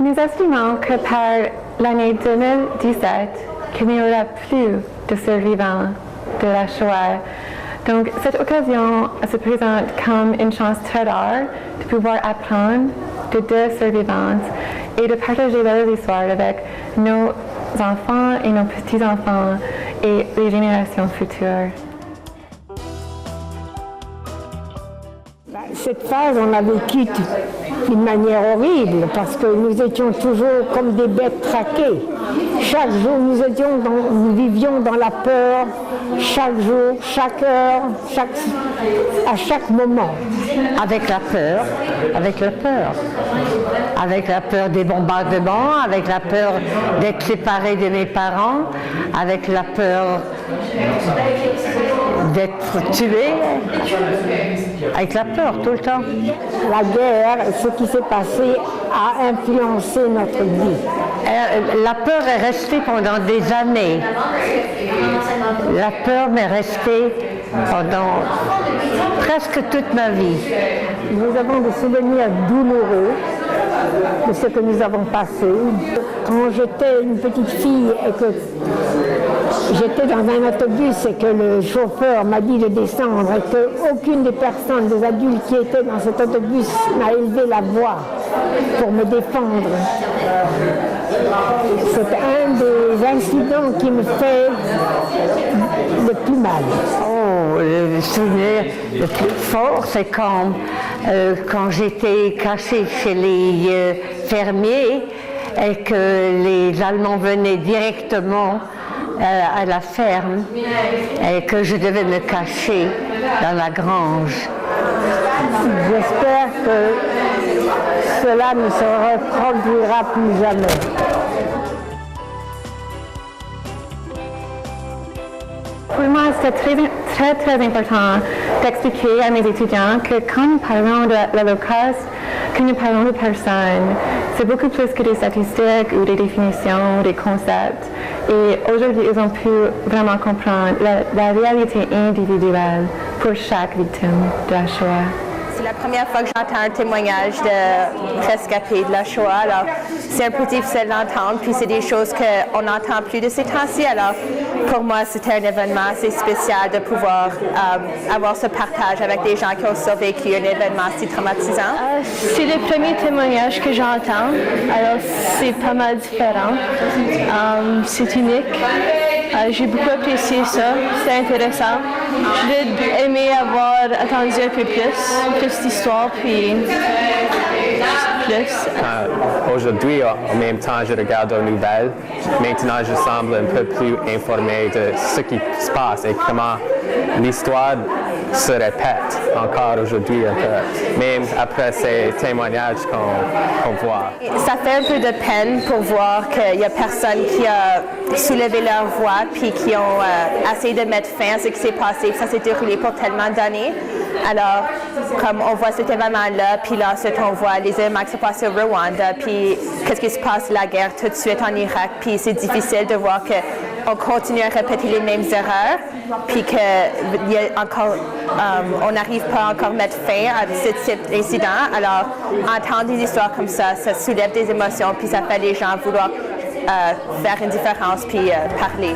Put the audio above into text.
Nous estimons que par l'année 2017, qu'il n'y aura plus de survivants de la Shoah. Donc, cette occasion se présente comme une chance très rare de pouvoir apprendre de deux survivantes et de partager leurs histoires avec nos enfants et nos petits-enfants et les générations futures. Cette phase, on l'a vécue d'une manière horrible parce que nous étions toujours comme des bêtes traquées. Chaque jour, nous vivions dans la peur, chaque jour, chaque heure, à chaque moment. Avec la peur, avec la peur des bombardements, avec la peur d'être séparée de mes parents, avec la peur d'être tuée, avec la peur tout le temps. La guerre, ce qui s'est passé, a influencé notre vie. La peur est restée pendant des années. La peur m'est restée pendant presque toute ma vie. Nous avons des souvenirs douloureux de ce que nous avons passé. Quand j'étais une petite fille et que j'étais dans un autobus et que le chauffeur m'a dit de descendre et qu'aucune des personnes, des adultes qui étaient dans cet autobus n'a élevé la voix pour me défendre. C'est un des incidents qui me fait le plus mal. Oh, le souvenir le plus fort, c'est quand j'étais cachée chez les fermiers et que les Allemands venaient directement à la ferme et que je devais me cacher dans la grange. J'espère que cela ne se reproduira plus jamais. Pour moi, c'est très important d'expliquer à mes étudiants que quand nous parlons de l'Holocauste, que nous parlons de personnes, c'est beaucoup plus que des statistiques ou des définitions, des concepts. Et aujourd'hui, ils ont pu vraiment comprendre la réalité individuelle pour chaque victime de la Shoah. C'est la première fois que j'entends un témoignage de rescapés de la Shoah. Alors, c'est un peu difficile d'entendre, puis c'est des choses qu'on n'entend plus de ces temps-ci. Alors, pour moi, c'était un événement assez spécial de pouvoir avoir ce partage avec des gens qui ont survécu un événement si traumatisant. C'est le premier témoignage que j'entends, alors c'est pas mal différent. C'est unique. J'ai beaucoup apprécié ça, c'est intéressant. J'aurais aimé avoir attendu un peu plus d'histoire, puis plus. Aujourd'hui, en même temps, je regarde aux nouvelles. Maintenant, je semble un peu plus informé de ce qui se passe et comment l'histoire se répète encore aujourd'hui un peu, même après ces témoignages qu'on voit. Ça fait un peu de peine pour voir qu'il n'y a personne qui a soulevé leur voix puis qui ont essayé de mettre fin à ce qui s'est passé. Ça s'est déroulé pour tellement d'années. Alors, comme on voit cet événement-là, puis là, ensuite on voit les événements qui se passent au Rwanda, puis qu'est-ce qui se passe, la guerre tout de suite en Irak, puis c'est difficile de voir qu'on continue à répéter les mêmes erreurs, puis on n'arrive pas encore à mettre fin à ce type d'incident. Alors, entendre des histoires comme ça soulève des émotions, puis ça fait les gens vouloir faire une différence, puis parler.